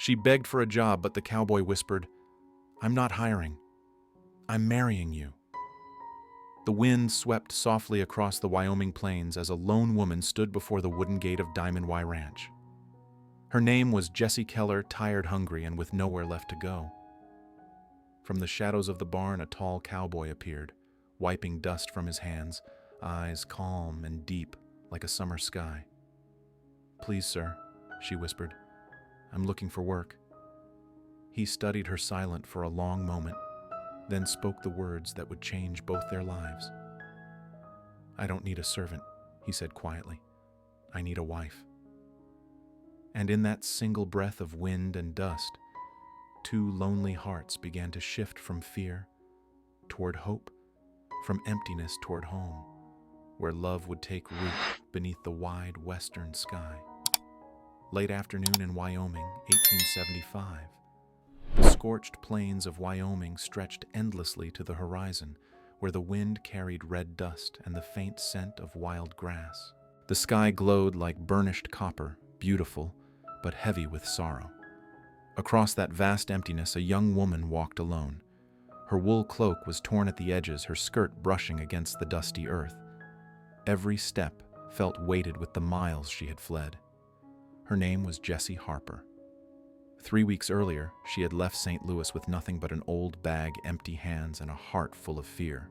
She begged for a job, but the cowboy whispered, "I'm not hiring. I'm marrying you." The wind swept softly across the Wyoming plains as a lone woman stood before the wooden gate of Diamond Y Ranch. Her name was Jessie Keller, tired, hungry, and with nowhere left to go. From the shadows of the barn, a tall cowboy appeared, wiping dust from his hands, eyes calm and deep like a summer sky. "Please, sir," she whispered. "I'm looking for work." He studied her silent for a long moment, then spoke the words that would change both their lives. "I don't need a servant," he said quietly. "I need a wife." And in that single breath of wind and dust, two lonely hearts began to shift from fear toward hope, from emptiness toward home, where love would take root beneath the wide western sky. Late afternoon in Wyoming, 1875. The scorched plains of Wyoming stretched endlessly to the horizon, where the wind carried red dust and the faint scent of wild grass. The sky glowed like burnished copper, beautiful, but heavy with sorrow. Across that vast emptiness, a young woman walked alone. Her wool cloak was torn at the edges, her skirt brushing against the dusty earth. Every step felt weighted with the miles she had fled. Her name was Jessie Harper. 3 weeks earlier, she had left St. Louis with nothing but an old bag, empty hands, and a heart full of fear.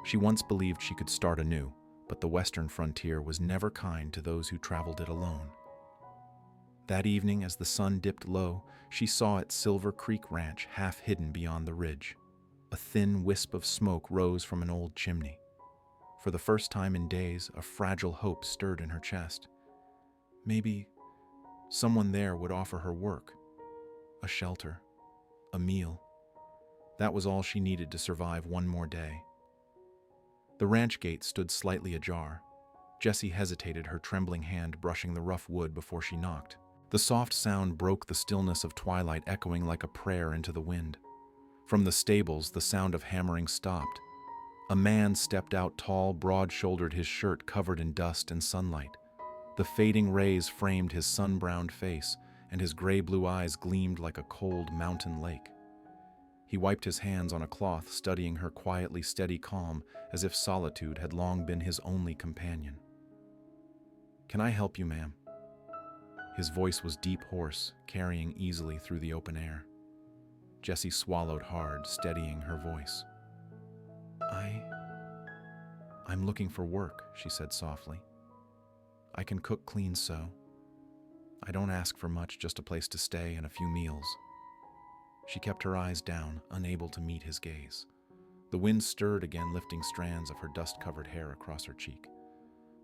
She once believed she could start anew, but the western frontier was never kind to those who traveled it alone. That evening, as the sun dipped low, she saw at Silver Creek Ranch, half hidden beyond the ridge. A thin wisp of smoke rose from an old chimney. For the first time in days, a fragile hope stirred in her chest. Maybe someone there would offer her work, a shelter, a meal. That was all she needed to survive one more day. The ranch gate stood slightly ajar. Jessie hesitated, her trembling hand brushing the rough wood before she knocked. The soft sound broke the stillness of twilight, echoing like a prayer into the wind. From the stables, the sound of hammering stopped. A man stepped out, tall, broad-shouldered, his shirt covered in dust and sunlight. The fading rays framed his sun-browned face, and his gray-blue eyes gleamed like a cold mountain lake. He wiped his hands on a cloth, studying her quietly steady calm, as if solitude had long been his only companion. "Can I help you, ma'am?" His voice was deep, hoarse, carrying easily through the open air. Jessie swallowed hard, steadying her voice. I'm looking for work," she said softly. "I can cook, clean, sew. I don't ask for much, just a place to stay and a few meals." She kept her eyes down, unable to meet his gaze. The wind stirred again, lifting strands of her dust-covered hair across her cheek.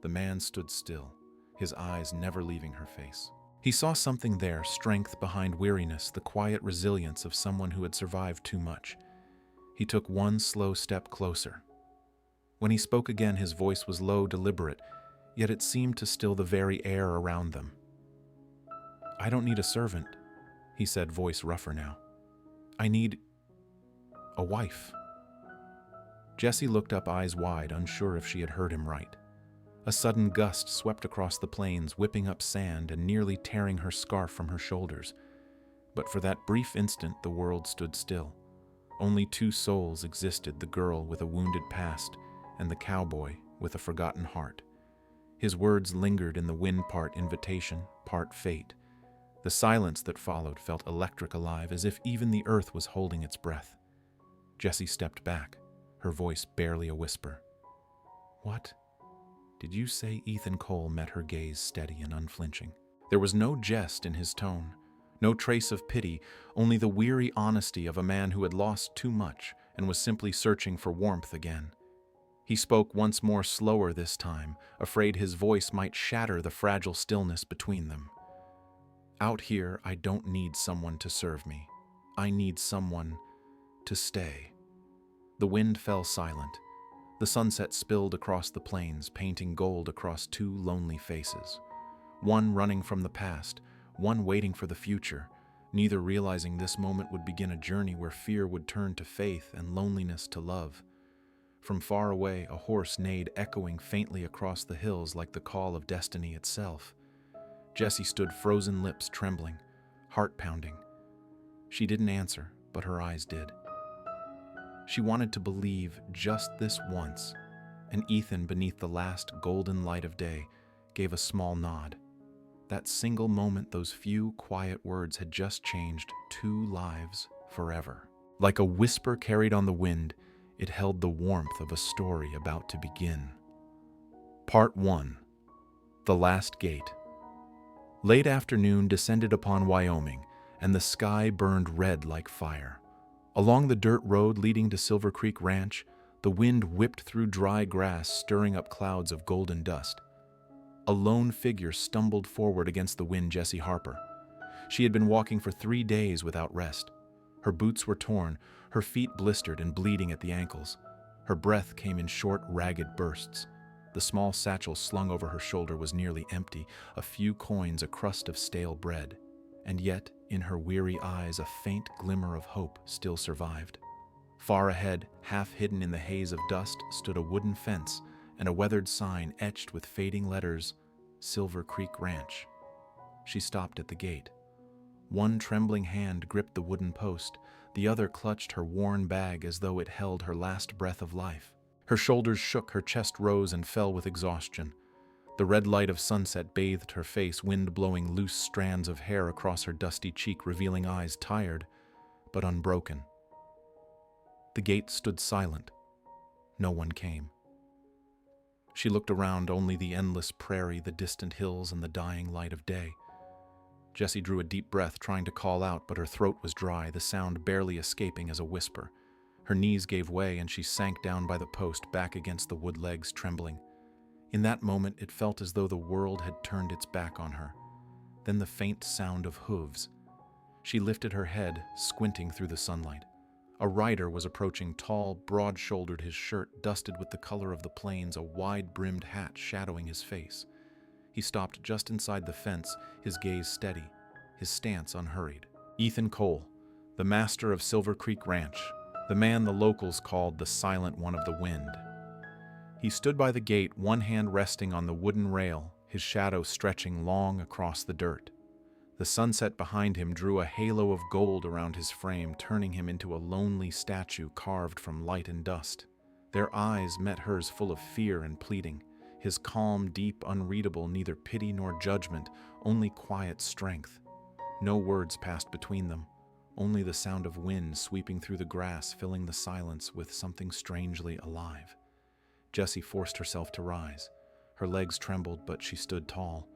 The man stood still, his eyes never leaving her face. He saw something there, strength behind weariness, the quiet resilience of someone who had survived too much. He took one slow step closer. When he spoke again, his voice was low, deliberate, yet it seemed to still the very air around them. "I don't need a servant," he said, voice rougher now. "I need a wife." Jessie looked up, eyes wide, unsure if she had heard him right. A sudden gust swept across the plains, whipping up sand and nearly tearing her scarf from her shoulders. But for that brief instant, the world stood still. Only two souls existed, the girl with a wounded past and the cowboy with a forgotten heart. His words lingered in the wind, part invitation, part fate. The silence that followed felt electric, alive, as if even the earth was holding its breath. Jessie stepped back, her voice barely a whisper. "What did you say?" Ethan Cole met her gaze, steady and unflinching. There was no jest in his tone, no trace of pity, only the weary honesty of a man who had lost too much and was simply searching for warmth again. He spoke once more, slower this time, afraid his voice might shatter the fragile stillness between them. "Out here, I don't need someone to serve me. I need someone to stay." The wind fell silent. The sunset spilled across the plains, painting gold across two lonely faces. One running from the past, one waiting for the future, neither realizing this moment would begin a journey where fear would turn to faith and loneliness to love. From far away, a horse neighed, echoing faintly across the hills like the call of destiny itself. Jessie stood, frozen lips trembling, heart pounding. She didn't answer, but her eyes did. She wanted to believe just this once, and Ethan, beneath the last golden light of day, gave a small nod. That single moment, those few quiet words had just changed 2 lives forever. Like a whisper carried on the wind, it held the warmth of a story about to begin. Part 1. The Last Gate. Late afternoon descended upon Wyoming, and the sky burned red like fire. Along the dirt road leading to Silver Creek Ranch, the wind whipped through dry grass, stirring up clouds of golden dust. A lone figure stumbled forward against the wind. Jessie Harper. She had been walking for 3 days without rest. Her boots were torn, her feet blistered and bleeding at the ankles. Her breath came in short, ragged bursts. The small satchel slung over her shoulder was nearly empty, a few coins, a crust of stale bread. And yet, in her weary eyes, a faint glimmer of hope still survived. Far ahead, half hidden in the haze of dust, stood a wooden fence and a weathered sign etched with fading letters, Silver Creek Ranch. She stopped at the gate. One trembling hand gripped the wooden post, the other clutched her worn bag as though it held her last breath of life. Her shoulders shook, her chest rose and fell with exhaustion. The red light of sunset bathed her face, wind blowing loose strands of hair across her dusty cheek, revealing eyes tired but unbroken. The gate stood silent. No one came. She looked around, only the endless prairie, the distant hills, and the dying light of day. Jessie drew a deep breath, trying to call out, but her throat was dry, the sound barely escaping as a whisper. Her knees gave way, and she sank down by the post, back against the wood legs, trembling. In that moment, it felt as though the world had turned its back on her. Then the faint sound of hooves. She lifted her head, squinting through the sunlight. A rider was approaching, tall, broad-shouldered, his shirt dusted with the color of the plains, a wide-brimmed hat shadowing his face. He stopped just inside the fence, his gaze steady, his stance unhurried. Ethan Cole, the master of Silver Creek Ranch, the man the locals called the Silent One of the Wind. He stood by the gate, one hand resting on the wooden rail, his shadow stretching long across the dirt. The sunset behind him drew a halo of gold around his frame, turning him into a lonely statue carved from light and dust. Their eyes met hers, full of fear and pleading, his calm, deep, unreadable, neither pity nor judgment, only quiet strength. No words passed between them, only the sound of wind sweeping through the grass, filling the silence with something strangely alive. Jessie forced herself to rise. Her legs trembled, but she stood tall.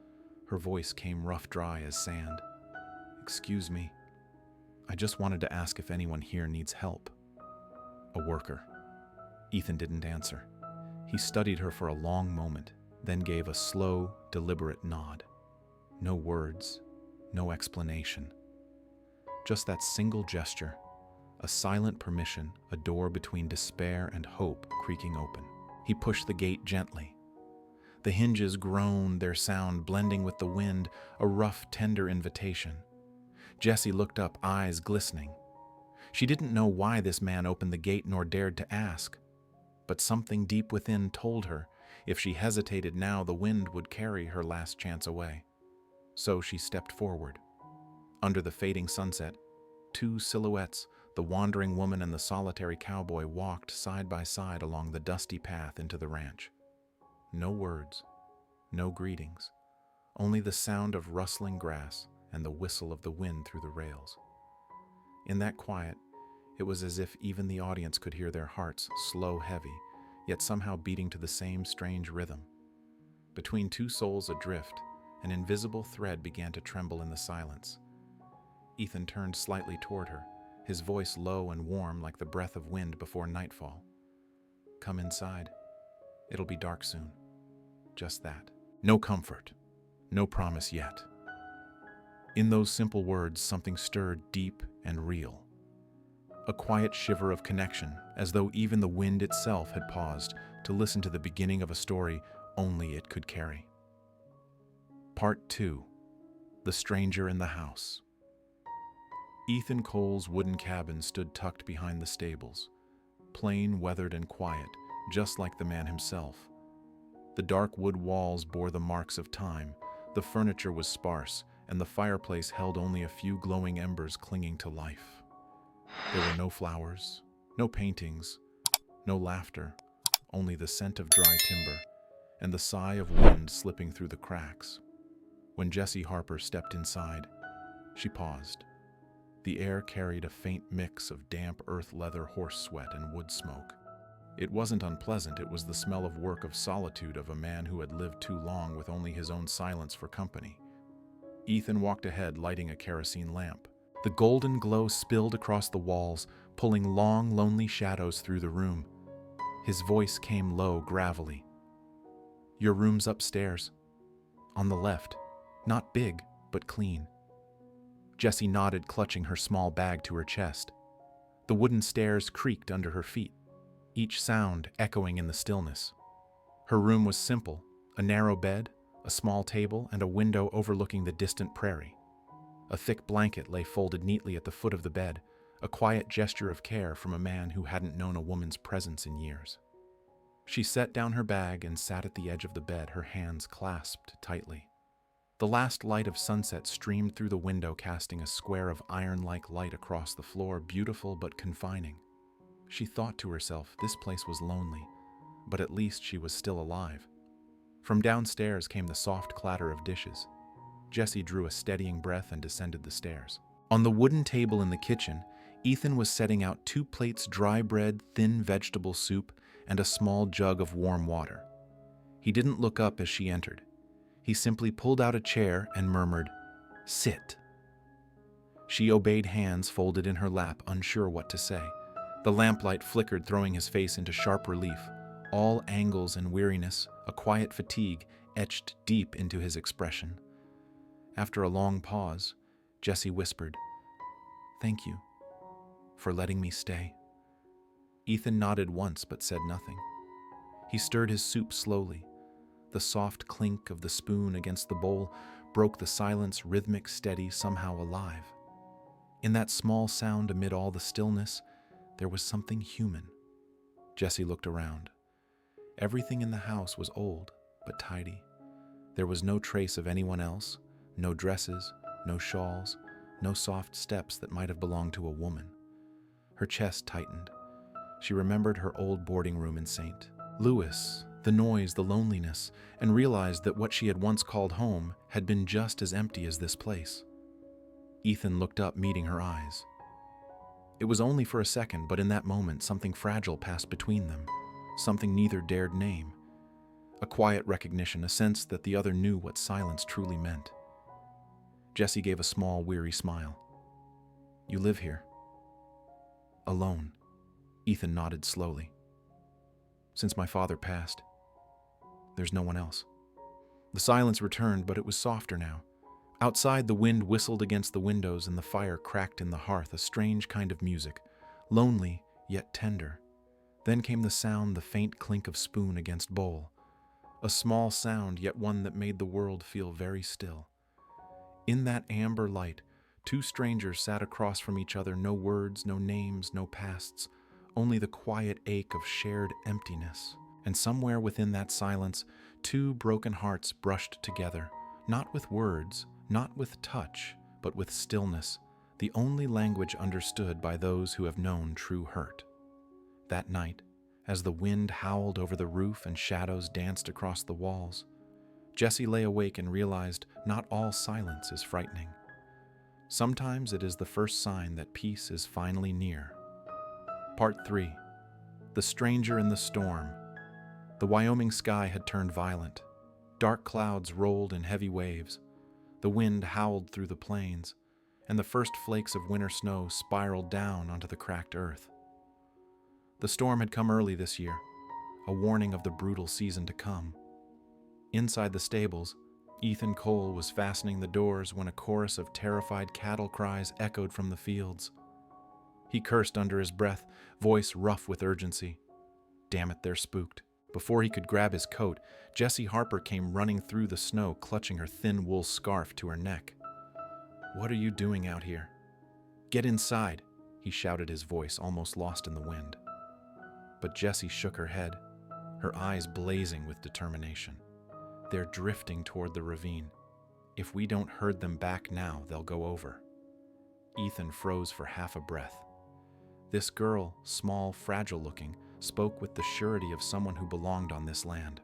Her voice came rough, dry as sand. "Excuse me. I just wanted to ask if anyone here needs help." "A worker." Ethan didn't answer. He studied her for a long moment, then gave a slow, deliberate nod. No words, no explanation. Just that single gesture, a silent permission, a door between despair and hope creaking open. He pushed the gate gently. The hinges groaned, their sound blending with the wind, a rough, tender invitation. Jessie looked up, eyes glistening. She didn't know why this man opened the gate nor dared to ask, but something deep within told her if she hesitated now, the wind would carry her last chance away. So she stepped forward. Under the fading sunset, 2 silhouettes, the wandering woman and the solitary cowboy, walked side by side along the dusty path into the ranch. No words, no greetings, only the sound of rustling grass and the whistle of the wind through the rails. In that quiet, it was as if even the audience could hear their hearts, slow, heavy, yet somehow beating to the same strange rhythm. Between 2 souls adrift, an invisible thread began to tremble in the silence. Ethan turned slightly toward her, his voice low and warm like the breath of wind before nightfall. "Come inside. It'll be dark soon." Just that. No comfort, no promise yet. In those simple words, something stirred deep and real. A quiet shiver of connection, as though even the wind itself had paused to listen to the beginning of a story only it could carry. Part 2. The Stranger in the House. Ethan Cole's wooden cabin stood tucked behind the stables, plain, weathered, and quiet, just like the man himself. The dark wood walls bore the marks of time, the furniture was sparse, and the fireplace held only a few glowing embers clinging to life. There were no flowers, no paintings, no laughter, only the scent of dry timber and the sigh of wind slipping through the cracks. When Jessie Harper stepped inside, she paused. The air carried a faint mix of damp earth leather, horse sweat, and wood smoke. It wasn't unpleasant, it was the smell of work, of solitude, of a man who had lived too long with only his own silence for company. Ethan walked ahead, lighting a kerosene lamp. The golden glow spilled across the walls, pulling long, lonely shadows through the room. His voice came low, gravelly. "Your room's upstairs. On the left. Not big, but clean." Jessie nodded, clutching her small bag to her chest. The wooden stairs creaked under her feet, each sound echoing in the stillness. Her room was simple: a narrow bed, a small table, and a window overlooking the distant prairie. A thick blanket lay folded neatly at the foot of the bed, a quiet gesture of care from a man who hadn't known a woman's presence in years. She set down her bag and sat at the edge of the bed, her hands clasped tightly. The last light of sunset streamed through the window, casting a square of iron-like light across the floor, beautiful but confining. She thought to herself, this place was lonely, but at least she was still alive. From downstairs came the soft clatter of dishes. Jessie drew a steadying breath and descended the stairs. On the wooden table in the kitchen, Ethan was setting out 2 plates dry bread, thin vegetable soup, and a small jug of warm water. He didn't look up as she entered. He simply pulled out a chair and murmured, "Sit." She obeyed, hands folded in her lap, unsure what to say. The lamplight flickered, throwing his face into sharp relief. All angles and weariness, a quiet fatigue, etched deep into his expression. After a long pause, Jessie whispered, "Thank you for letting me stay." Ethan nodded once but said nothing. He stirred his soup slowly. The soft clink of the spoon against the bowl broke the silence, rhythmic, steady, somehow alive. In that small sound, amid all the stillness, there was something human. Jessie looked around. Everything in the house was old but tidy. There was no trace of anyone else, no dresses, no shawls, no soft steps that might have belonged to a woman. Her chest tightened. She remembered her old boarding room in St. Louis, the noise, the loneliness, and realized that what she had once called home had been just as empty as this place. Ethan looked up, meeting her eyes. It was only for a second, but in that moment something fragile passed between them, something neither dared name. A quiet recognition, a sense that the other knew what silence truly meant. Jessie gave a small, weary smile. "You live here?" "Alone." Ethan nodded slowly. "Since my father passed, there's no one else." The silence returned, but it was softer now. Outside, the wind whistled against the windows and the fire cracked in the hearth, a strange kind of music, lonely yet tender. Then came the sound, the faint clink of spoon against bowl. A small sound, yet one that made the world feel very still. In that amber light, 2 strangers sat across from each other, no words, no names, no pasts, only the quiet ache of shared emptiness. And somewhere within that silence, 2 broken hearts brushed together, not with words, not with touch, but with stillness, the only language understood by those who have known true hurt. That night, as the wind howled over the roof and shadows danced across the walls, Jessie lay awake and realized not all silence is frightening. Sometimes it is the first sign that peace is finally near. Part 3. The Stranger in the Storm. The Wyoming sky had turned violent. Dark clouds rolled in heavy waves. The wind howled through the plains, and the first flakes of winter snow spiraled down onto the cracked earth. The storm had come early this year, a warning of the brutal season to come. Inside the stables, Ethan Cole was fastening the doors when a chorus of terrified cattle cries echoed from the fields. He cursed under his breath, voice rough with urgency. Damn it, they're spooked. Before he could grab his coat, Jessie Harper came running through the snow, clutching her thin wool scarf to her neck. "What are you doing out here?" "Get inside," he shouted, his voice almost lost in the wind. But Jessie shook her head, her eyes blazing with determination. "They're drifting toward the ravine. If we don't herd them back now, they'll go over. Ethan froze for half a breath. This girl, small, fragile-looking, spoke with the surety of someone who belonged on this land.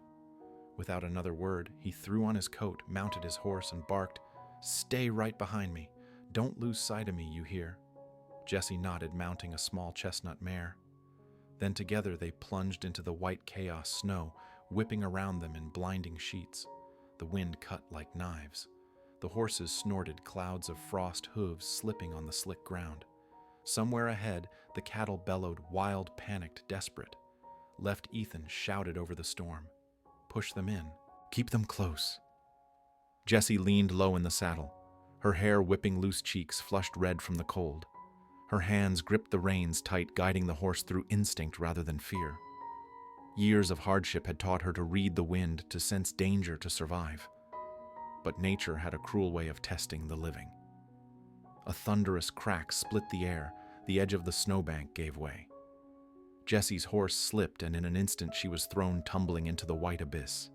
Without another word, he threw on his coat, mounted his horse, and barked, "Stay right behind me. Don't lose sight of me, you hear?" Jesse nodded, mounting a small chestnut mare. Then together they plunged into the white chaos snow, whipping around them in blinding sheets. The wind cut like knives. The horses snorted, clouds of frost hooves slipping on the slick ground. Somewhere ahead, the cattle bellowed, wild, panicked, desperate. Left Ethan shouted over the storm. "Push them in. Keep them close." Jessie leaned low in the saddle, her hair whipping loose cheeks flushed red from the cold. Her hands gripped the reins tight, guiding the horse through instinct rather than fear. Years of hardship had taught her to read the wind, to sense danger, to survive. But nature had a cruel way of testing the living. A thunderous crack split the air, the edge of the snowbank gave way. Jessie's horse slipped, and in an instant she was thrown tumbling into the white abyss.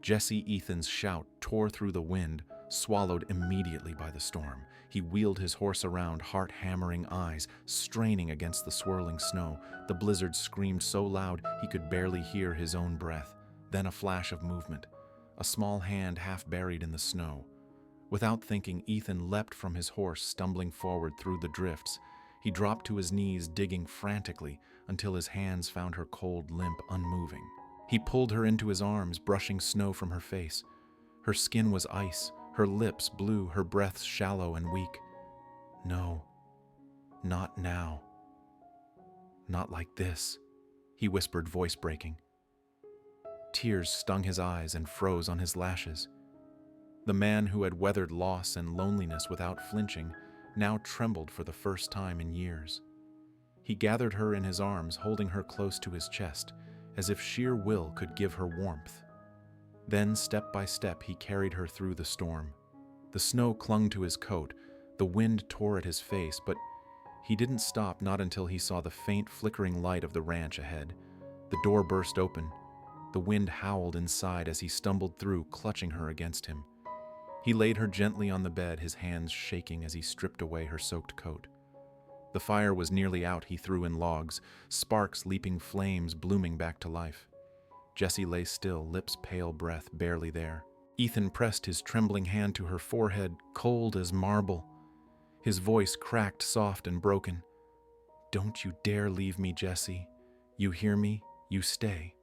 Jesse Ethan's shout tore through the wind, swallowed immediately by the storm. He wheeled his horse around, heart-hammering eyes straining against the swirling snow. The blizzard screamed so loud he could barely hear his own breath. Then a flash of movement, a small hand half buried in the snow. Without thinking, Ethan leapt from his horse, stumbling forward through the drifts. He dropped to his knees, digging frantically until his hands found her cold, limp, unmoving. He pulled her into his arms, brushing snow from her face. Her skin was ice, her lips blue, her breath shallow and weak. "No, not now. Not like this," he whispered, voice breaking. Tears stung his eyes and froze on his lashes. The man who had weathered loss and loneliness without flinching now trembled for the first time in years. He gathered her in his arms, holding her close to his chest, as if sheer will could give her warmth. Then, step by step, he carried her through the storm. The snow clung to his coat, the wind tore at his face, but he didn't stop, not until he saw the faint, flickering light of the ranch ahead. The door burst open. The wind howled inside as he stumbled through, clutching her against him. He laid her gently on the bed, his hands shaking as he stripped away her soaked coat. The fire was nearly out. He threw in logs, sparks leaping, flames blooming back to life. Jessie lay still, lips pale, breath barely there. Ethan pressed his trembling hand to her forehead, cold as marble. His voice cracked, soft and broken. "Don't you dare leave me, Jessie. You hear me? You stay."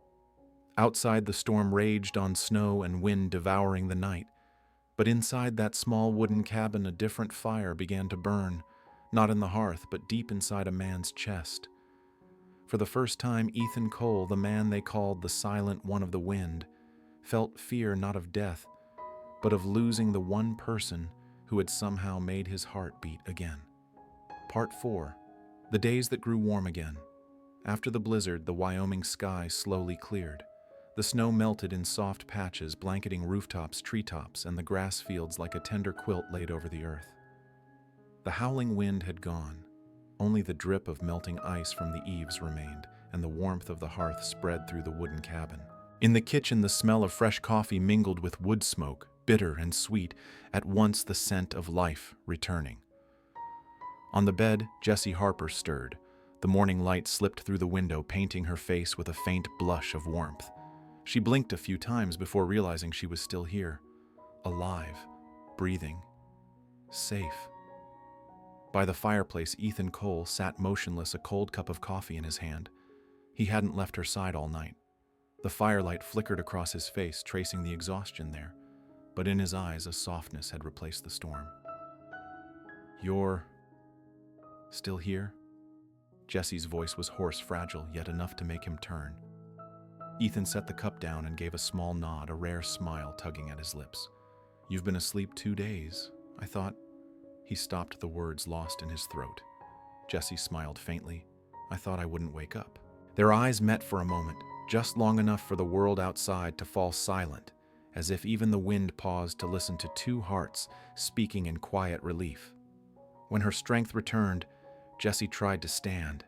Outside, the storm raged on, snow and wind devouring the night. But inside that small wooden cabin, a different fire began to burn, not in the hearth, but deep inside a man's chest. For the first time, Ethan Cole, the man they called the Silent One of the Wind, felt fear not of death, but of losing the one person who had somehow made his heart beat again. Part 4. The days that grew warm again. After the blizzard, the Wyoming sky slowly cleared. The snow melted in soft patches, blanketing rooftops, treetops, and the grass fields like a tender quilt laid over the earth. The howling wind had gone. Only the drip of melting ice from the eaves remained, and the warmth of the hearth spread through the wooden cabin. In the kitchen, the smell of fresh coffee mingled with wood smoke, bitter and sweet, at once the scent of life returning. On the bed, Jessie Harper stirred. The morning light slipped through the window, painting her face with a faint blush of warmth. She blinked a few times before realizing she was still here, alive, breathing, safe. By the fireplace, Ethan Cole sat motionless, a cold cup of coffee in his hand. He hadn't left her side all night. The firelight flickered across his face, tracing the exhaustion there, but in his eyes a softness had replaced the storm. "You're still here?" Jessie's voice was hoarse, fragile, yet enough to make him turn. Ethan set the cup down and gave a small nod, a rare smile tugging at his lips. "You've been asleep 2 days. I thought—" He stopped, the words lost in his throat. Jessie smiled faintly. "I thought I wouldn't wake up." Their eyes met for a moment, just long enough for the world outside to fall silent, as if even the wind paused to listen to two hearts speaking in quiet relief. When her strength returned, Jessie tried to stand.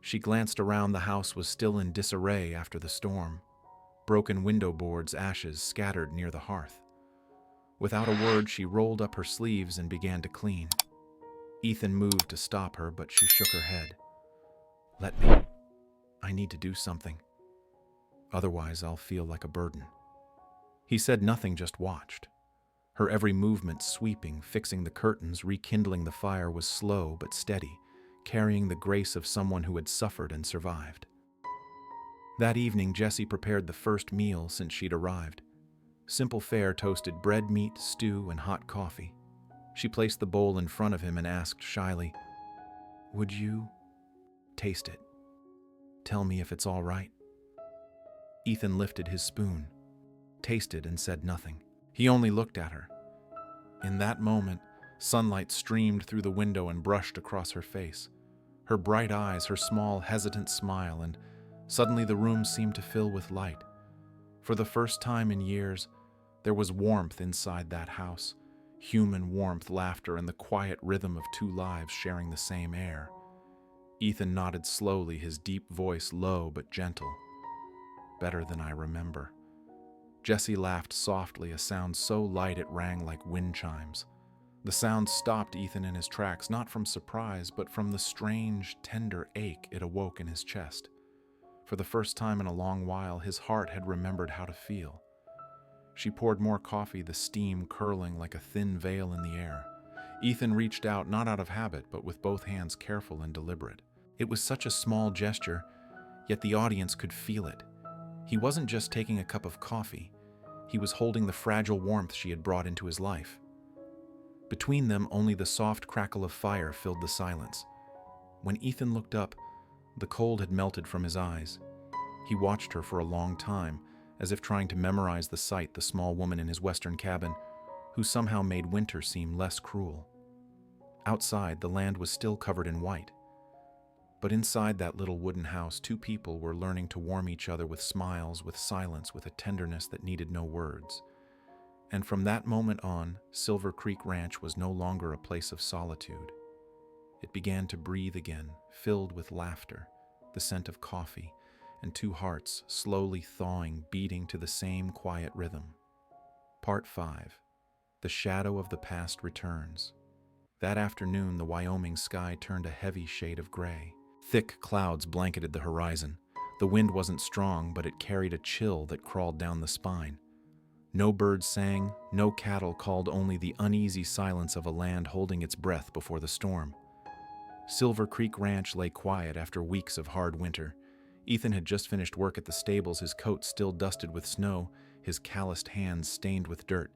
She glanced around. The house was still in disarray after the storm. Broken window boards, ashes scattered near the hearth. Without a word, she rolled up her sleeves and began to clean. Ethan moved to stop her, but she shook her head. "Let me. I need to do something. Otherwise, I'll feel like a burden." He said nothing, just watched. Her every movement, sweeping, fixing the curtains, rekindling the fire, was slow but steady, carrying the grace of someone who had suffered and survived. That evening, Jessie prepared the first meal since she'd arrived. Simple fare: toasted bread, meat, stew, and hot coffee. She placed the bowl in front of him and asked shyly, "Would you taste it? Tell me if it's all right." Ethan lifted his spoon, tasted, and said nothing. He only looked at her. In that moment, sunlight streamed through the window and brushed across her face. Her bright eyes, her small, hesitant smile, and suddenly the room seemed to fill with light. For the first time in years, there was warmth inside that house. Human warmth, laughter, and the quiet rhythm of two lives sharing the same air. Ethan nodded slowly, his deep voice low but gentle. "Better than I remember." Jessie laughed softly, a sound so light it rang like wind chimes. The sound stopped Ethan in his tracks, not from surprise, but from the strange, tender ache it awoke in his chest. For the first time in a long while, his heart had remembered how to feel. She poured more coffee, the steam curling like a thin veil in the air. Ethan reached out, not out of habit, but with both hands careful and deliberate. It was such a small gesture, yet the audience could feel it. He wasn't just taking a cup of coffee. He was holding the fragile warmth she had brought into his life. Between them, only the soft crackle of fire filled the silence. When Ethan looked up, the cold had melted from his eyes. He watched her for a long time, as if trying to memorize the sight, the small woman in his western cabin, who somehow made winter seem less cruel. Outside, the land was still covered in white. But inside that little wooden house, two people were learning to warm each other with smiles, with silence, with a tenderness that needed no words. And from that moment on, Silver Creek Ranch was no longer a place of solitude. It began to breathe again, filled with laughter, the scent of coffee, and two hearts slowly thawing, beating to the same quiet rhythm. Part 5. The shadow of the past returns. That afternoon, the Wyoming sky turned a heavy shade of gray. Thick clouds blanketed the horizon. The wind wasn't strong, but it carried a chill that crawled down the spine. No birds sang, no cattle called, only the uneasy silence of a land holding its breath before the storm. Silver Creek Ranch lay quiet after weeks of hard winter. Ethan had just finished work at the stables, his coat still dusted with snow, his calloused hands stained with dirt.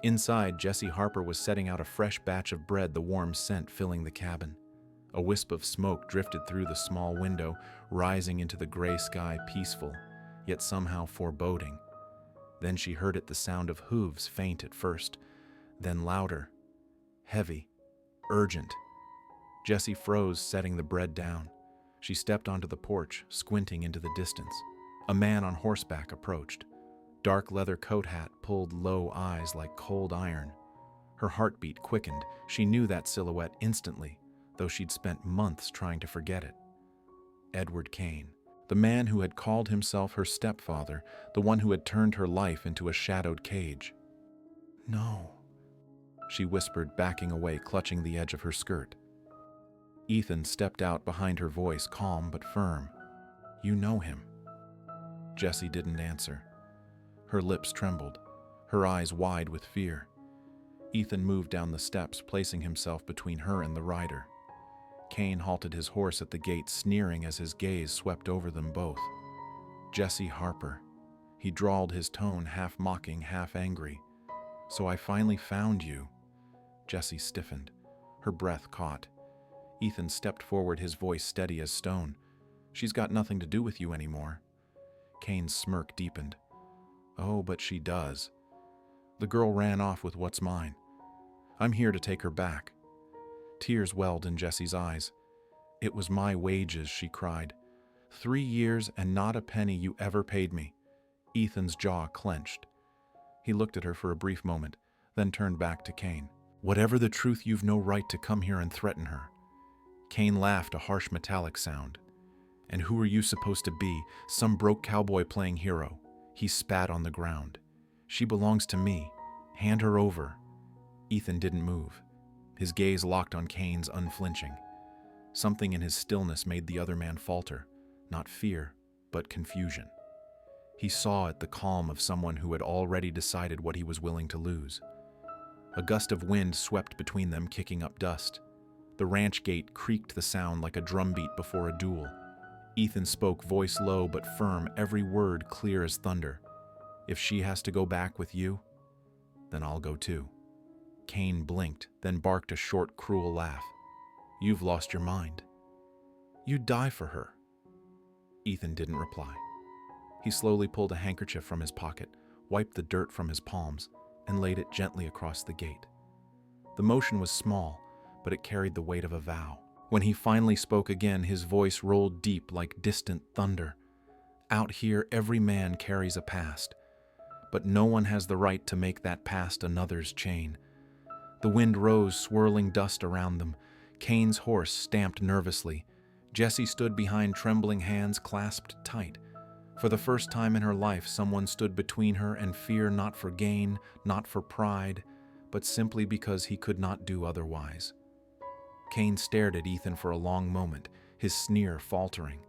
Inside, Jessie Harper was setting out a fresh batch of bread, the warm scent filling the cabin. A wisp of smoke drifted through the small window, rising into the gray sky, peaceful, yet somehow foreboding. Then she heard it, the sound of hooves, faint at first, then louder, heavy, urgent. Jessie froze, setting the bread down. She stepped onto the porch, squinting into the distance. A man on horseback approached. Dark leather coat hat pulled low, eyes like cold iron. Her heartbeat quickened. She knew that silhouette instantly, though she'd spent months trying to forget it. Edward Kane, the man who had called himself her stepfather, the one who had turned her life into a shadowed cage. "No," she whispered, backing away, clutching the edge of her skirt. Ethan stepped out behind her, voice calm but firm. "You know him." Jessie didn't answer. Her lips trembled, her eyes wide with fear. Ethan moved down the steps, placing himself between her and the rider. Kane halted his horse at the gate, sneering as his gaze swept over them both. "Jessie Harper." He drawled, his tone half mocking, half angry. "So I finally found you." Jessie stiffened. Her breath caught. Ethan stepped forward, his voice steady as stone. "She's got nothing to do with you anymore." Kane's smirk deepened. "Oh, but she does. The girl ran off with what's mine. I'm here to take her back." Tears welled in Jessie's eyes. "It was my wages," she cried. 3 years and not a penny you ever paid me." Ethan's jaw clenched. He looked at her for a brief moment, then turned back to Kane. "Whatever the truth, you've no right to come here and threaten her." Kane laughed, a harsh metallic sound. "And who are you supposed to be? Some broke cowboy playing hero?" He spat on the ground. "She belongs to me, Hand her over." Ethan didn't move. His gaze locked on Kane's, unflinching. Something in his stillness made the other man falter, not fear, but confusion. He saw it, the calm of someone who had already decided what he was willing to lose. A gust of wind swept between them, kicking up dust. The ranch gate creaked the sound like a drumbeat before a duel. Ethan spoke, voice low but firm, every word clear as thunder. "If she has to go back with you, then I'll go too." Kane blinked, then barked a short, cruel laugh. "You've lost your mind. You'd die for her." Ethan didn't reply. He slowly pulled a handkerchief from his pocket, wiped the dirt from his palms, and laid it gently across the gate. The motion was small, but it carried the weight of a vow. When he finally spoke again, his voice rolled deep like distant thunder. "Out here, every man carries a past, but no one has the right to make that past another's chain." The wind rose, swirling dust around them. Kane's horse stamped nervously. Jessie stood behind, trembling hands clasped tight. For the first time in her life, someone stood between her and fear, not for gain, not for pride, but simply because he could not do otherwise. Kane stared at Ethan for a long moment, his sneer faltering.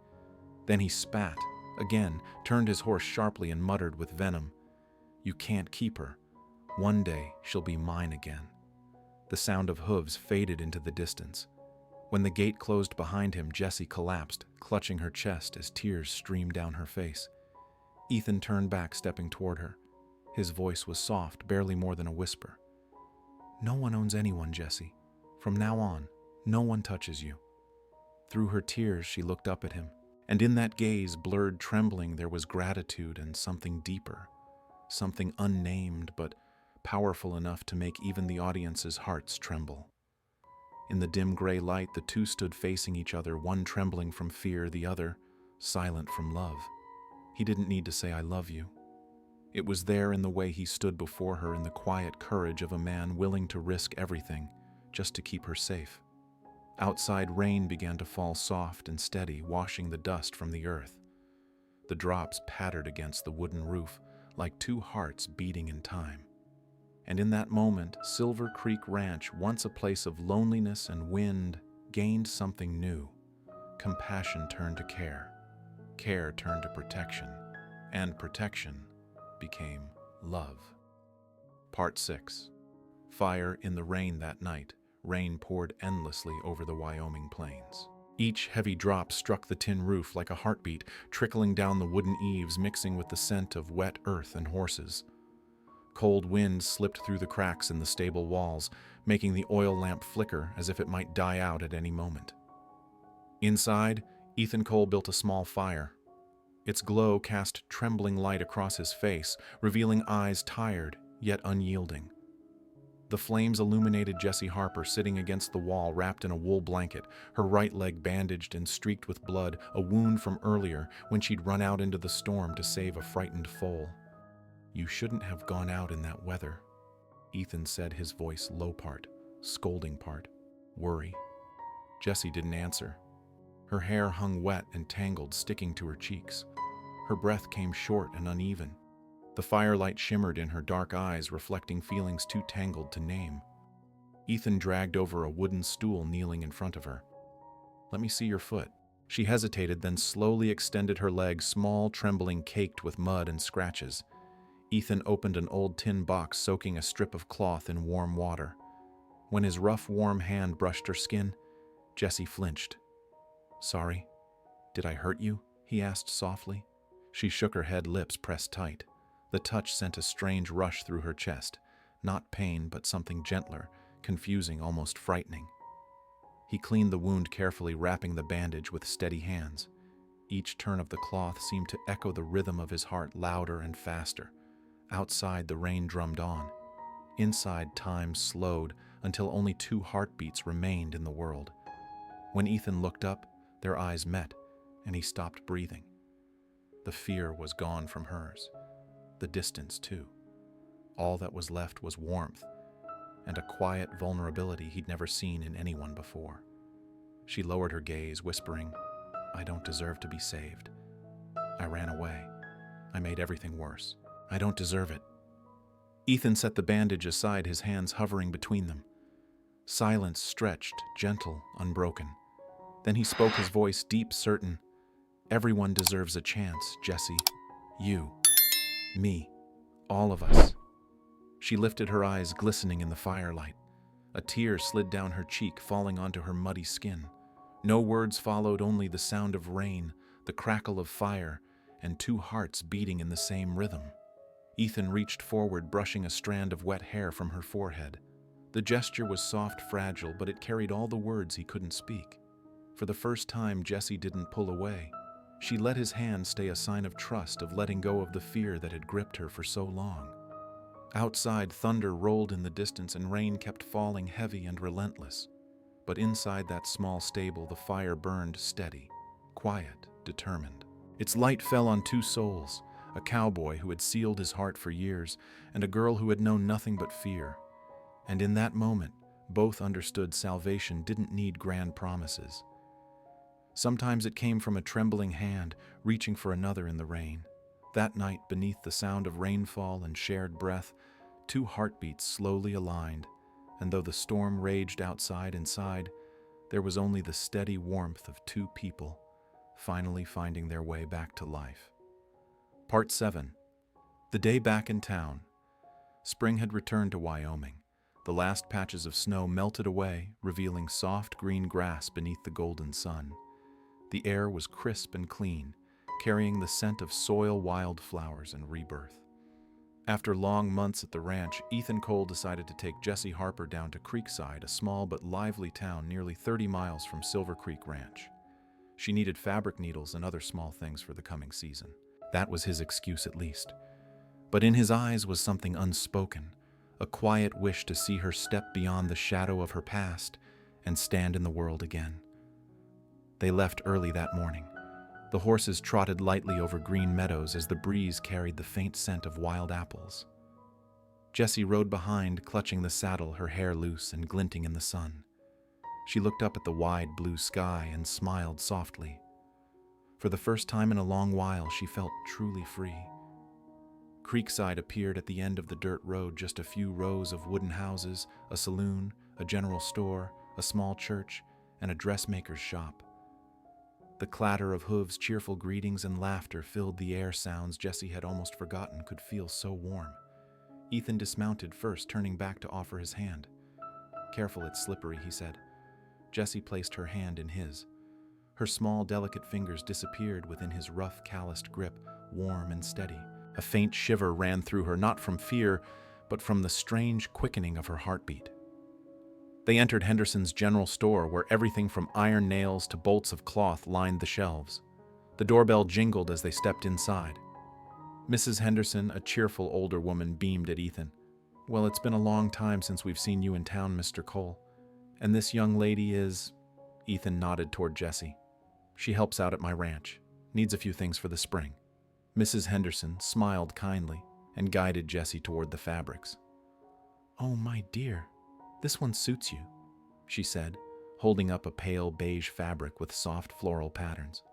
Then he spat, again, turned his horse sharply and muttered with venom, "You can't keep her. One day she'll be mine again." The sound of hooves faded into the distance. When the gate closed behind him, Jessie collapsed, clutching her chest as tears streamed down her face. Ethan turned back, stepping toward her. His voice was soft, barely more than a whisper. "No one owns anyone, Jessie. From now on, no one touches you." Through her tears, she looked up at him, and in that gaze, blurred, trembling, there was gratitude and something deeper, something unnamed but powerful enough to make even the audience's hearts tremble. In the dim gray light, the two stood facing each other, one trembling from fear, the other silent from love. He didn't need to say, "I love you." It was there in the way he stood before her, in the quiet courage of a man willing to risk everything just to keep her safe. Outside, rain began to fall soft and steady, washing the dust from the earth. The drops pattered against the wooden roof like two hearts beating in time. And in that moment, Silver Creek Ranch, once a place of loneliness and wind, gained something new. Compassion turned to care. Care turned to protection. And protection became love. Part 6. Fire in the rain that night. Rain poured endlessly over the Wyoming plains. Each heavy drop struck the tin roof like a heartbeat, trickling down the wooden eaves, mixing with the scent of wet earth and horses. Cold winds slipped through the cracks in the stable walls, making the oil lamp flicker as if it might die out at any moment. Inside, Ethan Cole built a small fire. Its glow cast trembling light across his face, revealing eyes tired, yet unyielding. The flames illuminated Jessie Harper sitting against the wall, wrapped in a wool blanket, her right leg bandaged and streaked with blood, a wound from earlier when she'd run out into the storm to save a frightened foal. "You shouldn't have gone out in that weather," Ethan said, his voice low part, scolding part, worry. Jessie didn't answer. Her hair hung wet and tangled, sticking to her cheeks. Her breath came short and uneven. The firelight shimmered in her dark eyes, reflecting feelings too tangled to name. Ethan dragged over a wooden stool, kneeling in front of her. "Let me see your foot." She hesitated, then slowly extended her leg, small, trembling, caked with mud and scratches. Ethan opened an old tin box, soaking a strip of cloth in warm water. When his rough, warm hand brushed her skin, Jessie flinched. "Sorry. Did I hurt you?" he asked softly. She shook her head, lips pressed tight. The touch sent a strange rush through her chest. Not pain, but something gentler, confusing, almost frightening. He cleaned the wound carefully, wrapping the bandage with steady hands. Each turn of the cloth seemed to echo the rhythm of his heart, louder and faster. Outside, the rain drummed on. Inside, time slowed until only 2 heartbeats remained in the world. When Ethan looked up, their eyes met, and he stopped breathing. The fear was gone from hers. The distance, too. All that was left was warmth, and a quiet vulnerability he'd never seen in anyone before. She lowered her gaze, whispering, "I don't deserve to be saved. I ran away. I made everything worse. I don't deserve it." Ethan set the bandage aside, his hands hovering between them. Silence stretched, gentle, unbroken. Then he spoke, his voice deep, certain. "Everyone deserves a chance, Jesse. You. Me. All of us." She lifted her eyes, glistening in the firelight. A tear slid down her cheek, falling onto her muddy skin. No words followed, only the sound of rain, the crackle of fire, and two hearts beating in the same rhythm. Ethan reached forward, brushing a strand of wet hair from her forehead. The gesture was soft, fragile, but it carried all the words he couldn't speak. For the first time, Jesse didn't pull away. She let his hand stay, a sign of trust, of letting go of the fear that had gripped her for so long. Outside, thunder rolled in the distance and rain kept falling, heavy and relentless. But inside that small stable, the fire burned steady, quiet, determined. Its light fell on two souls, a cowboy who had sealed his heart for years, and a girl who had known nothing but fear. And in that moment, both understood salvation didn't need grand promises. Sometimes it came from a trembling hand, reaching for another in the rain. That night, beneath the sound of rainfall and shared breath, two heartbeats slowly aligned, and though the storm raged outside, inside, there was only the steady warmth of two people, finally finding their way back to life. Part 7. The day back in town. Spring had returned to Wyoming. The last patches of snow melted away, revealing soft green grass beneath the golden sun. The air was crisp and clean, carrying the scent of soil, wildflowers, and rebirth. After long months at the ranch, Ethan Cole decided to take Jesse Harper down to Creekside, a small but lively town nearly 30 miles from Silver Creek Ranch. She needed fabric needles and other small things for the coming season. That was his excuse, at least. But in his eyes was something unspoken, a quiet wish to see her step beyond the shadow of her past and stand in the world again. They left early that morning. The horses trotted lightly over green meadows as the breeze carried the faint scent of wild apples. Jessie rode behind, clutching the saddle, her hair loose and glinting in the sun. She looked up at the wide blue sky and smiled softly. For the first time in a long while, she felt truly free. Creekside appeared at the end of the dirt road, just a few rows of wooden houses, a saloon, a general store, a small church, and a dressmaker's shop. The clatter of hooves, cheerful greetings, and laughter filled the air, sounds Jesse had almost forgotten could feel so warm. Ethan dismounted first, turning back to offer his hand. "Careful, it's slippery," he said. Jesse placed her hand in his. Her small, delicate fingers disappeared within his rough, calloused grip, warm and steady. A faint shiver ran through her, not from fear, but from the strange quickening of her heartbeat. They entered Henderson's general store, where everything from iron nails to bolts of cloth lined the shelves. The doorbell jingled as they stepped inside. Mrs. Henderson, a cheerful older woman, beamed at Ethan. "Well, it's been a long time since we've seen you in town, Mr. Cole. And this young lady is—" Ethan nodded toward Jessie. "She helps out at my ranch. Needs a few things for the spring." Mrs. Henderson smiled kindly and guided Jessie toward the fabrics. "Oh, my dear, this one suits you," she said, holding up a pale beige fabric with soft floral patterns.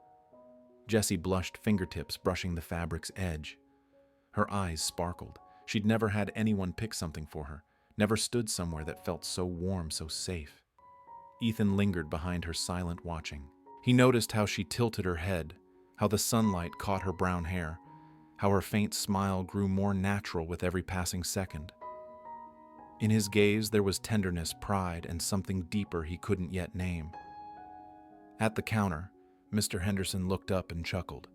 Jessie blushed, fingertips brushing the fabric's edge. Her eyes sparkled. She'd never had anyone pick something for her, never stood somewhere that felt so warm, so safe. Ethan lingered behind her, silent, watching. He noticed how she tilted her head, how the sunlight caught her brown hair, how her faint smile grew more natural with every passing second. In his gaze there was tenderness, pride, and something deeper he couldn't yet name. At the counter, Mr. Henderson looked up and chuckled.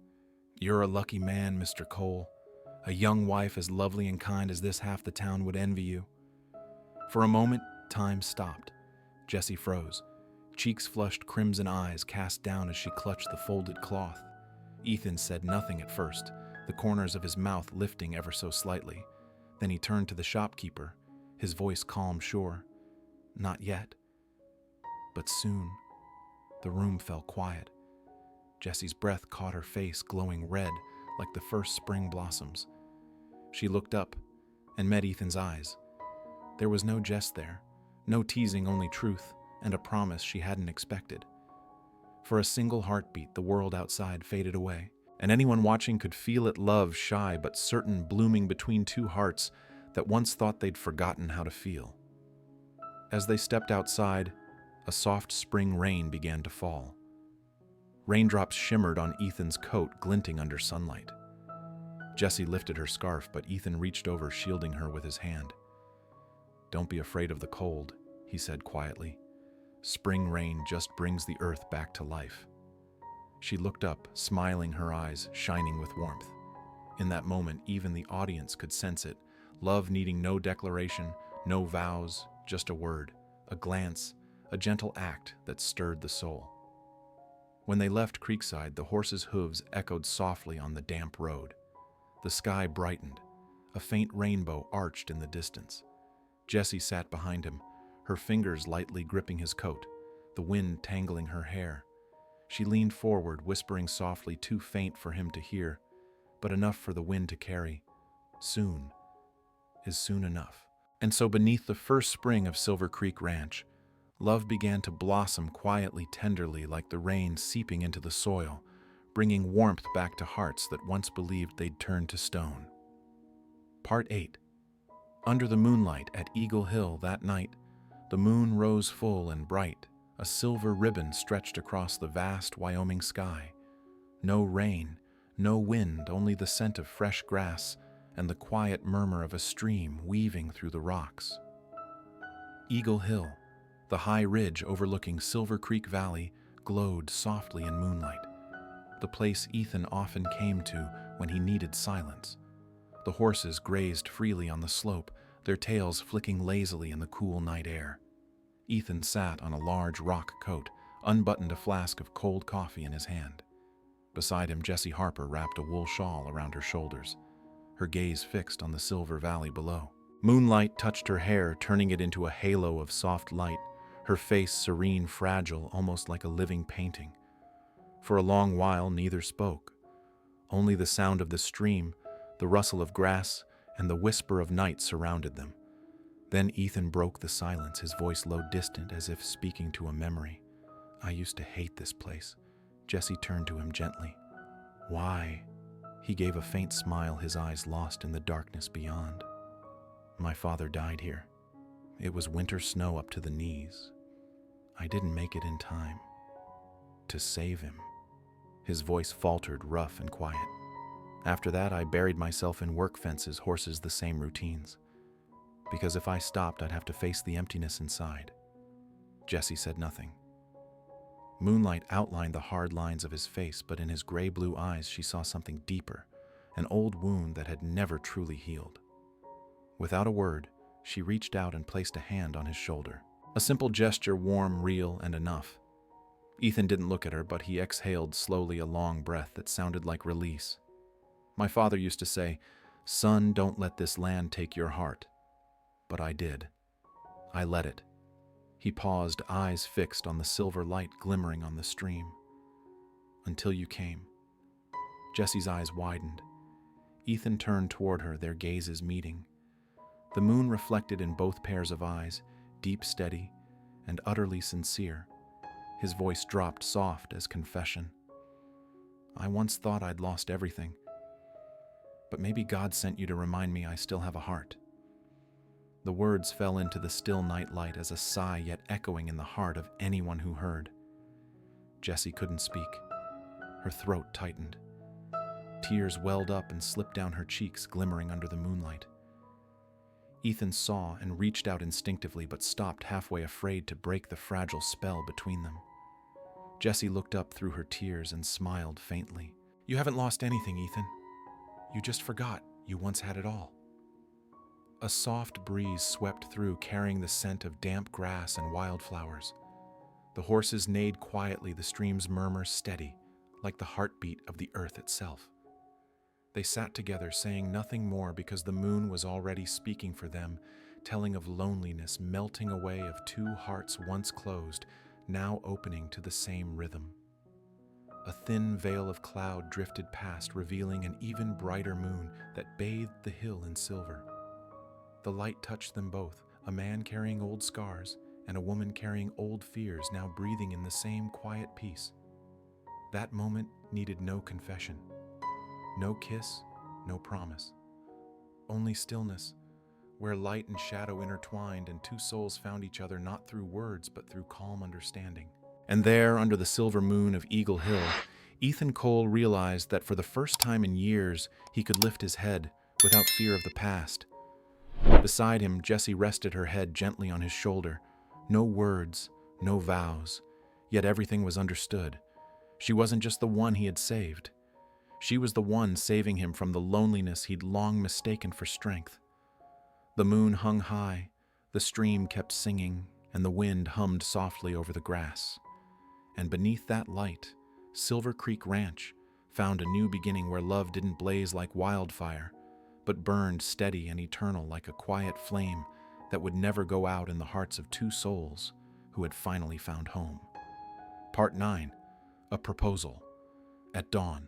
"You're a lucky man, Mr. Cole. A young wife as lovely and kind as this, half the town would envy you." For a moment, time stopped. Jessie froze. Cheeks flushed crimson, eyes cast down as she clutched the folded cloth. Ethan said nothing at first, the corners of his mouth lifting ever so slightly. Then he turned to the shopkeeper, his voice calm, sure. "Not yet." But soon, the room fell quiet. Jessie's breath caught her face, glowing red like the first spring blossoms. She looked up and met Ethan's eyes. There was no jest there, no teasing, only truth, and a promise she hadn't expected. For a single heartbeat, the world outside faded away, and anyone watching could feel it, love, shy but certain, blooming between two hearts, that once thought they'd forgotten how to feel. As they stepped outside, a soft spring rain began to fall. Raindrops shimmered on Ethan's coat, glinting under sunlight. Jessie lifted her scarf, but Ethan reached over, shielding her with his hand. "Don't be afraid of the cold," he said quietly. "Spring rain just brings the earth back to life." She looked up, smiling, her eyes shining with warmth. In that moment, even the audience could sense it, love needing no declaration, no vows, just a word, a glance, a gentle act that stirred the soul. When they left Creekside, the horses' hooves echoed softly on the damp road. The sky brightened. A faint rainbow arched in the distance. Jessie sat behind him, her fingers lightly gripping his coat, the wind tangling her hair. She leaned forward, whispering softly, too faint for him to hear, but enough for the wind to carry. Soon is soon enough. And so beneath the first spring of Silver Creek Ranch, love began to blossom quietly, tenderly, like the rain seeping into the soil, bringing warmth back to hearts that once believed they'd turned to stone. Part 8. Under the moonlight at Eagle Hill that night, the moon rose full and bright. A silver ribbon stretched across the vast Wyoming sky. No rain, no wind, only the scent of fresh grass and the quiet murmur of a stream weaving through the rocks. Eagle Hill, the high ridge overlooking Silver Creek Valley, glowed softly in moonlight, the place Ethan often came to when he needed silence. The horses grazed freely on the slope, their tails flicking lazily in the cool night air. Ethan sat on a large rock coat, unbuttoned a flask of cold coffee in his hand. Beside him, Jessie Harper wrapped a wool shawl around her shoulders, her gaze fixed on the silver valley below. Moonlight touched her hair, turning it into a halo of soft light, her face serene, fragile, almost like a living painting. For a long while, neither spoke. Only the sound of the stream, the rustle of grass, and the whisper of night surrounded them. Then Ethan broke the silence, his voice low, distant, as if speaking to a memory. "I used to hate this place." Jessie turned to him gently. "Why?" He gave a faint smile, his eyes lost in the darkness beyond. "My father died here. It was winter snow up to the knees. I didn't make it in time to save him." His voice faltered, rough and quiet. "After that, I buried myself in work fences, horses, the same routines. Because if I stopped, I'd have to face the emptiness inside." Jessie said nothing. Moonlight outlined the hard lines of his face, but in his gray-blue eyes she saw something deeper, an old wound that had never truly healed. Without a word, she reached out and placed a hand on his shoulder. A simple gesture, warm, real, and enough. Ethan didn't look at her, but he exhaled slowly, a long breath that sounded like release. "My father used to say, 'Son, don't let this land take your heart.' But I did. I let it." He paused, eyes fixed on the silver light glimmering on the stream. "Until you came." Jessie's eyes widened. Ethan turned toward her, their gazes meeting. The moon reflected in both pairs of eyes, deep, steady, and utterly sincere. His voice dropped, soft as confession. "I once thought I'd lost everything. But maybe God sent you to remind me I still have a heart." The words fell into the still night light as a sigh, yet echoing in the heart of anyone who heard. Jessie couldn't speak. Her throat tightened. Tears welled up and slipped down her cheeks, glimmering under the moonlight. Ethan saw and reached out instinctively, but stopped halfway, afraid to break the fragile spell between them. Jessie looked up through her tears and smiled faintly. "You haven't lost anything, Ethan. You just forgot you once had it all." A soft breeze swept through, carrying the scent of damp grass and wildflowers. The horses neighed quietly, the stream's murmur steady, like the heartbeat of the earth itself. They sat together, saying nothing more because the moon was already speaking for them, telling of loneliness melting away, of two hearts once closed, now opening to the same rhythm. A thin veil of cloud drifted past, revealing an even brighter moon that bathed the hill in silver. The light touched them both, a man carrying old scars and a woman carrying old fears, now breathing in the same quiet peace. That moment needed no confession, no kiss, no promise. Only stillness, where light and shadow intertwined and two souls found each other not through words but through calm understanding. And there, under the silver moon of Eagle Hill, Ethan Cole realized that for the first time in years, he could lift his head without fear of the past. Beside him, Jessie rested her head gently on his shoulder. No words, no vows, yet everything was understood. She wasn't just the one he had saved. She was the one saving him from the loneliness he'd long mistaken for strength. The moon hung high, the stream kept singing, and the wind hummed softly over the grass. And beneath that light, Silver Creek Ranch found a new beginning where love didn't blaze like wildfire, but burned steady and eternal like a quiet flame that would never go out in the hearts of two souls who had finally found home. Part 9. A Proposal. At dawn.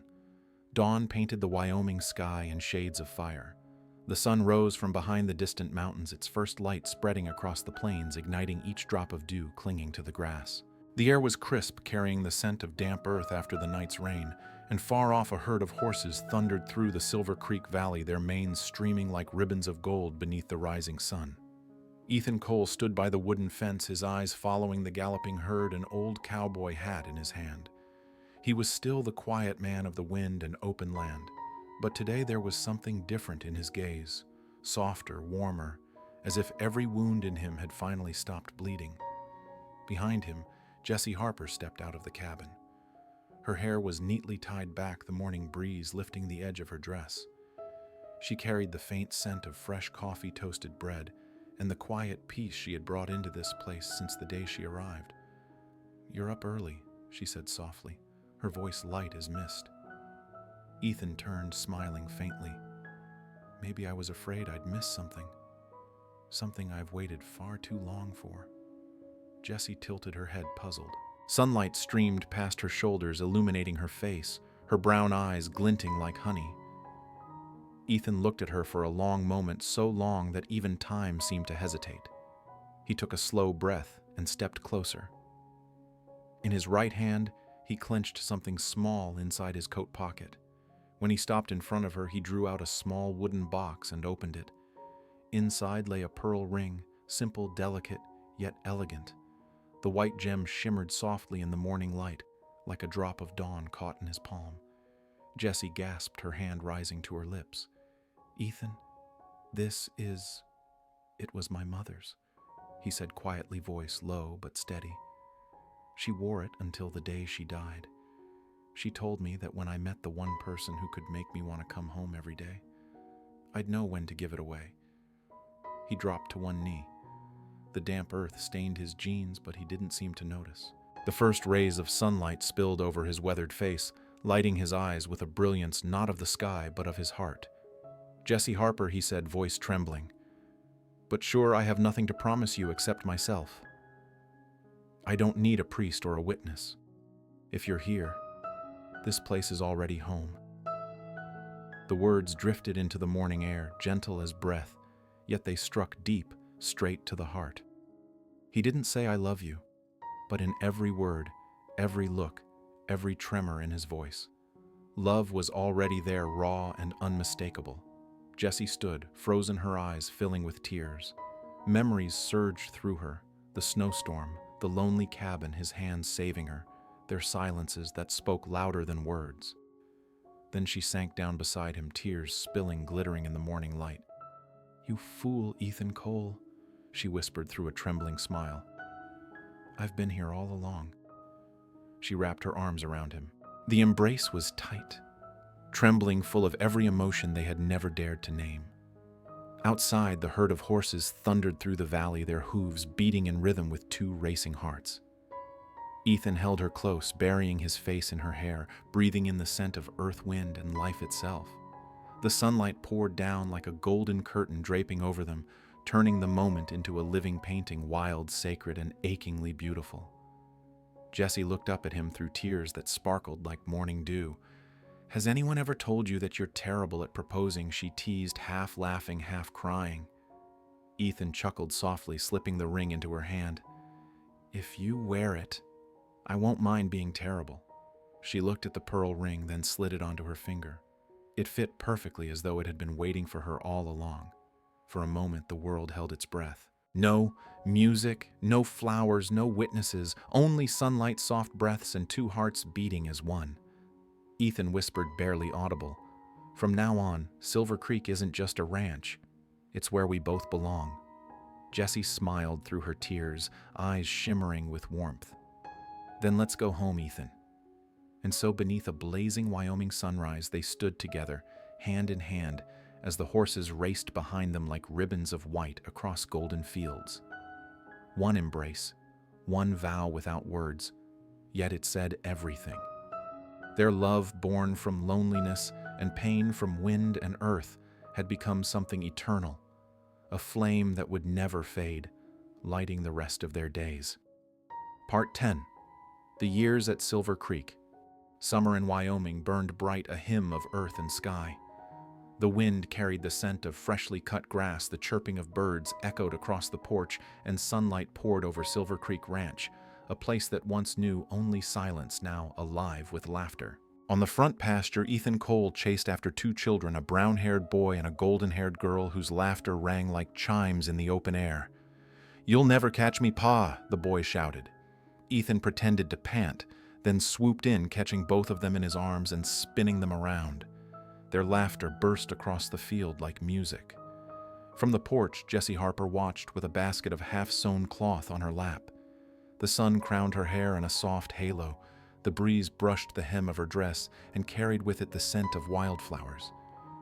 Dawn painted the Wyoming sky in shades of fire. The sun rose from behind the distant mountains, its first light spreading across the plains, igniting each drop of dew clinging to the grass. The air was crisp, carrying the scent of damp earth after the night's rain, and far off a herd of horses thundered through the Silver Creek Valley, their manes streaming like ribbons of gold beneath the rising sun. Ethan Cole stood by the wooden fence, his eyes following the galloping herd, an old cowboy hat in his hand. He was still the quiet man of the wind and open land, but today there was something different in his gaze, softer, warmer, as if every wound in him had finally stopped bleeding. Behind him, Jessie Harper stepped out of the cabin. Her hair was neatly tied back, the morning breeze lifting the edge of her dress. She carried the faint scent of fresh coffee, toasted bread, and the quiet peace she had brought into this place since the day she arrived. "You're up early," she said softly, her voice light as mist. Ethan turned, smiling faintly. "Maybe I was afraid I'd miss something. Something I've waited far too long for." Jessie tilted her head, puzzled. Sunlight streamed past her shoulders, illuminating her face, her brown eyes glinting like honey. Ethan looked at her for a long moment, so long that even time seemed to hesitate. He took a slow breath and stepped closer. In his right hand, he clenched something small inside his coat pocket. When he stopped in front of her, he drew out a small wooden box and opened it. Inside lay a pearl ring, simple, delicate, yet elegant. The white gem shimmered softly in the morning light, like a drop of dawn caught in his palm. Jessie gasped, her hand rising to her lips. "Ethan, it was my mother's," he said quietly, voice low but steady. "She wore it until the day she died. She told me that when I met the one person who could make me want to come home every day, I'd know when to give it away." He dropped to one knee. The damp earth stained his jeans, but he didn't seem to notice. The first rays of sunlight spilled over his weathered face, lighting his eyes with a brilliance not of the sky, but of his heart. "Jessie Harper," he said, voice trembling. "But sure, I have nothing to promise you except myself. I don't need a priest or a witness. If you're here, this place is already home." The words drifted into the morning air, gentle as breath, yet they struck deep, straight to the heart. He didn't say "I love you," but in every word, every look, every tremor in his voice, love was already there, raw and unmistakable. Jessie stood, frozen, her eyes filling with tears. Memories surged through her, the snowstorm, the lonely cabin, his hands saving her, their silences that spoke louder than words. Then she sank down beside him, tears spilling, glittering in the morning light. "You fool, Ethan Cole," she whispered through a trembling smile. "I've been here all along." She wrapped her arms around him. The embrace was tight, trembling, full of every emotion they had never dared to name. Outside, the herd of horses thundered through the valley, their hooves beating in rhythm with two racing hearts. Ethan held her close, burying his face in her hair, breathing in the scent of earth, wind, and life itself. The sunlight poured down like a golden curtain, draping over them, turning the moment into a living painting, wild, sacred, and achingly beautiful. Jessie looked up at him through tears that sparkled like morning dew. "Has anyone ever told you that you're terrible at proposing?" she teased, half laughing, half crying. Ethan chuckled softly, slipping the ring into her hand. "If you wear it, I won't mind being terrible." She looked at the pearl ring, then slid it onto her finger. It fit perfectly, as though it had been waiting for her all along. For a moment, the world held its breath. No music, no flowers, no witnesses, only sunlight, soft breaths, and two hearts beating as one. Ethan whispered, barely audible, "From now on, Silver Creek isn't just a ranch. It's where we both belong." Jessie smiled through her tears, eyes shimmering with warmth. "Then let's go home, Ethan." And so beneath a blazing Wyoming sunrise, they stood together, hand in hand, as the horses raced behind them like ribbons of white across golden fields. One embrace, one vow without words, yet it said everything. Their love, born from loneliness and pain from wind and earth, had become something eternal, a flame that would never fade, lighting the rest of their days. Part 10. The years at Silver Creek. Summer in Wyoming burned bright, a hymn of earth and sky. The wind carried the scent of freshly cut grass, the chirping of birds echoed across the porch, and sunlight poured over Silver Creek Ranch, a place that once knew only silence, now alive with laughter. On the front pasture, Ethan Cole chased after two children, a brown-haired boy and a golden-haired girl whose laughter rang like chimes in the open air. "You'll never catch me, Pa," the boy shouted. Ethan pretended to pant, then swooped in, catching both of them in his arms and spinning them around. Their laughter burst across the field like music. From the porch, Jessie Harper watched with a basket of half-sewn cloth on her lap. The sun crowned her hair in a soft halo. The breeze brushed the hem of her dress and carried with it the scent of wildflowers.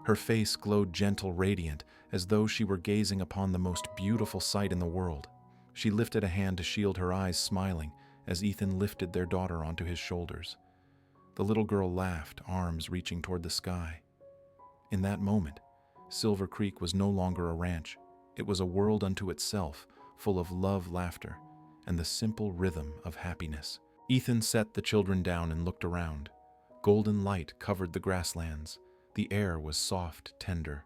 Her face glowed gentle, radiant, as though she were gazing upon the most beautiful sight in the world. She lifted a hand to shield her eyes, smiling, as Ethan lifted their daughter onto his shoulders. The little girl laughed, arms reaching toward the sky. In that moment, Silver Creek was no longer a ranch. It was a world unto itself, full of love, laughter, and the simple rhythm of happiness. Ethan set the children down and looked around. Golden light covered the grasslands. The air was soft, tender.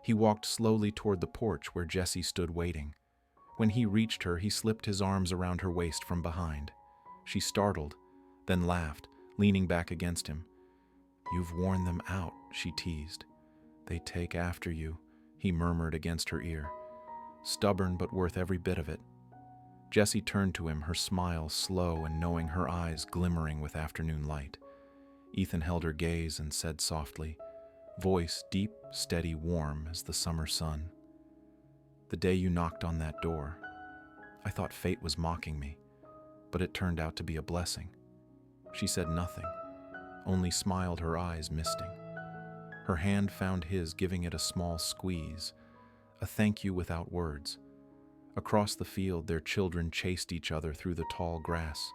He walked slowly toward the porch where Jessie stood waiting. When he reached her, he slipped his arms around her waist from behind. She startled, then laughed, leaning back against him. "You've worn them out," she teased. "They take after you," he murmured against her ear. "Stubborn, but worth every bit of it." Jessie turned to him, her smile slow and knowing, her eyes glimmering with afternoon light. Ethan held her gaze and said softly, voice deep, steady, warm as the summer sun, "The day you knocked on that door, I thought fate was mocking me, but it turned out to be a blessing." She said nothing, only smiled, her eyes misting. Her hand found his, giving it a small squeeze, a thank you without words. Across the field, their children chased each other through the tall grass,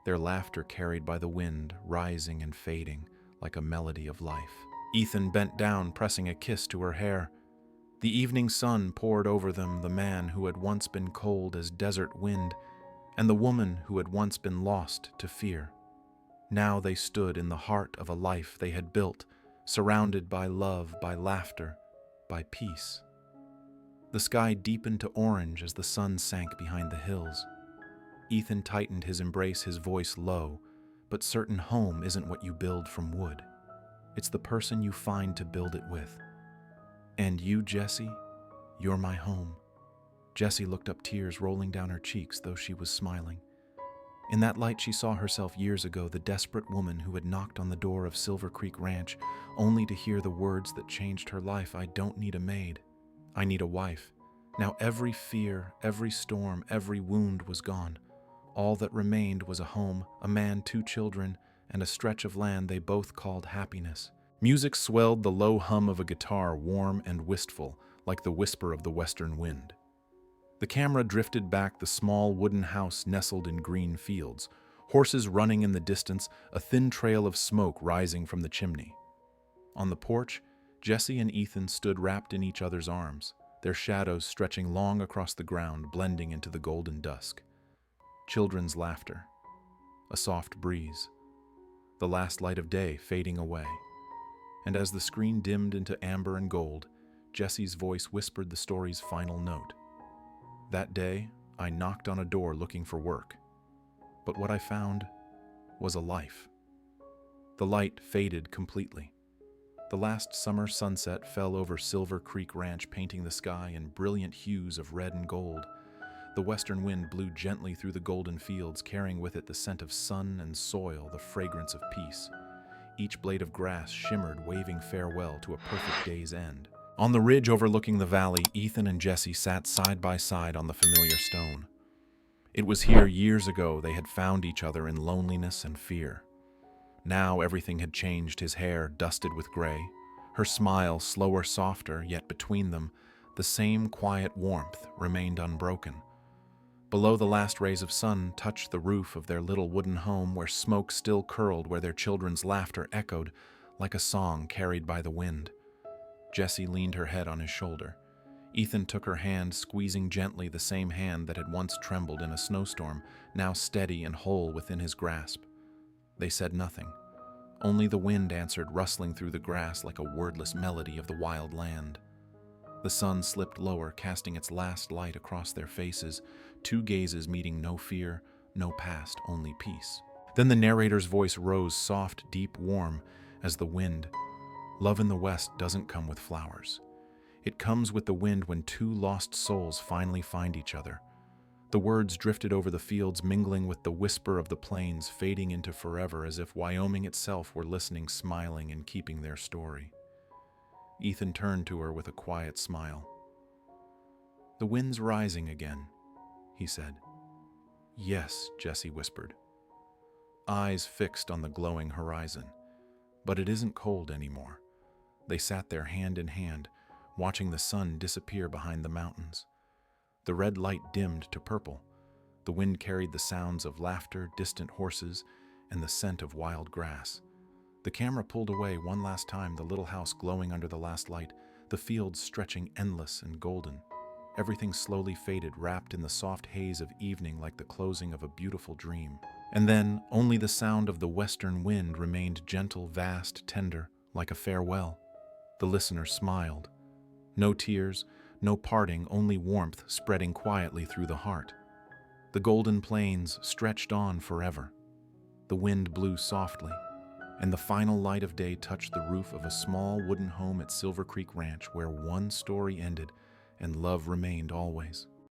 their laughter carried by the wind, rising and fading like a melody of life. Ethan bent down, pressing a kiss to her hair. The evening sun poured over them, the man who had once been cold as desert wind, and the woman who had once been lost to fear. Now they stood in the heart of a life they had built, surrounded by love, by laughter, by peace. The sky deepened to orange as the sun sank behind the hills. Ethan tightened his embrace, his voice low, but certain home isn't what you build from wood. It's the person you find to build it with. And you, Jessie, you're my home. Jessie looked up, tears rolling down her cheeks, though she was smiling. In that light, she saw herself years ago, the desperate woman who had knocked on the door of Silver Creek Ranch, only to hear the words that changed her life. "I don't need a maid. I need a wife." Now every fear, every storm, every wound was gone. All that remained was a home, a man, two children, and a stretch of land they both called happiness. Music swelled, the low hum of a guitar, warm and wistful, like the whisper of the western wind. The camera drifted back, the small wooden house nestled in green fields, horses running in the distance, a thin trail of smoke rising from the chimney. On the porch, Jessie and Ethan stood wrapped in each other's arms, their shadows stretching long across the ground, blending into the golden dusk. Children's laughter, a soft breeze, the last light of day fading away. And as the screen dimmed into amber and gold, Jessie's voice whispered the story's final note. "That day, I knocked on a door looking for work, but what I found was a life." The light faded completely. The last summer sunset fell over Silver Creek Ranch, painting the sky in brilliant hues of red and gold. The western wind blew gently through the golden fields, carrying with it the scent of sun and soil, the fragrance of peace. Each blade of grass shimmered, waving farewell to a perfect day's end. On the ridge overlooking the valley, Ethan and Jesse sat side by side on the familiar stone. It was here years ago they had found each other in loneliness and fear. Now everything had changed, his hair dusted with gray, her smile slower, softer, yet between them, the same quiet warmth remained unbroken. Below, the last rays of sun touched the roof of their little wooden home, where smoke still curled, where their children's laughter echoed like a song carried by the wind. Jessie leaned her head on his shoulder. Ethan took her hand, squeezing gently, the same hand that had once trembled in a snowstorm, now steady and whole within his grasp. They said nothing. Only the wind answered, rustling through the grass like a wordless melody of the wild land. The sun slipped lower, casting its last light across their faces, two gazes meeting, no fear, no past, only peace. Then the narrator's voice rose, soft, deep, warm as the wind. Love in the West doesn't come with flowers. It comes with the wind when two lost souls finally find each other. The words drifted over the fields, mingling with the whisper of the plains, fading into forever, as if Wyoming itself were listening, smiling, and keeping their story. Ethan turned to her with a quiet smile. "The wind's rising again," he said. "Yes," Jessie whispered, eyes fixed on the glowing horizon. "But it isn't cold anymore." They sat there hand in hand, watching the sun disappear behind the mountains. The red light dimmed to purple. The wind carried the sounds of laughter, distant horses, and the scent of wild grass. The camera pulled away one last time, the little house glowing under the last light, the fields stretching endless and golden. Everything slowly faded, wrapped in the soft haze of evening like the closing of a beautiful dream. And then only the sound of the western wind remained, gentle, vast, tender, like a farewell. The listener smiled. No tears, no parting, only warmth spreading quietly through the heart. The golden plains stretched on forever. The wind blew softly, and the final light of day touched the roof of a small wooden home at Silver Creek Ranch, where one story ended and love remained always.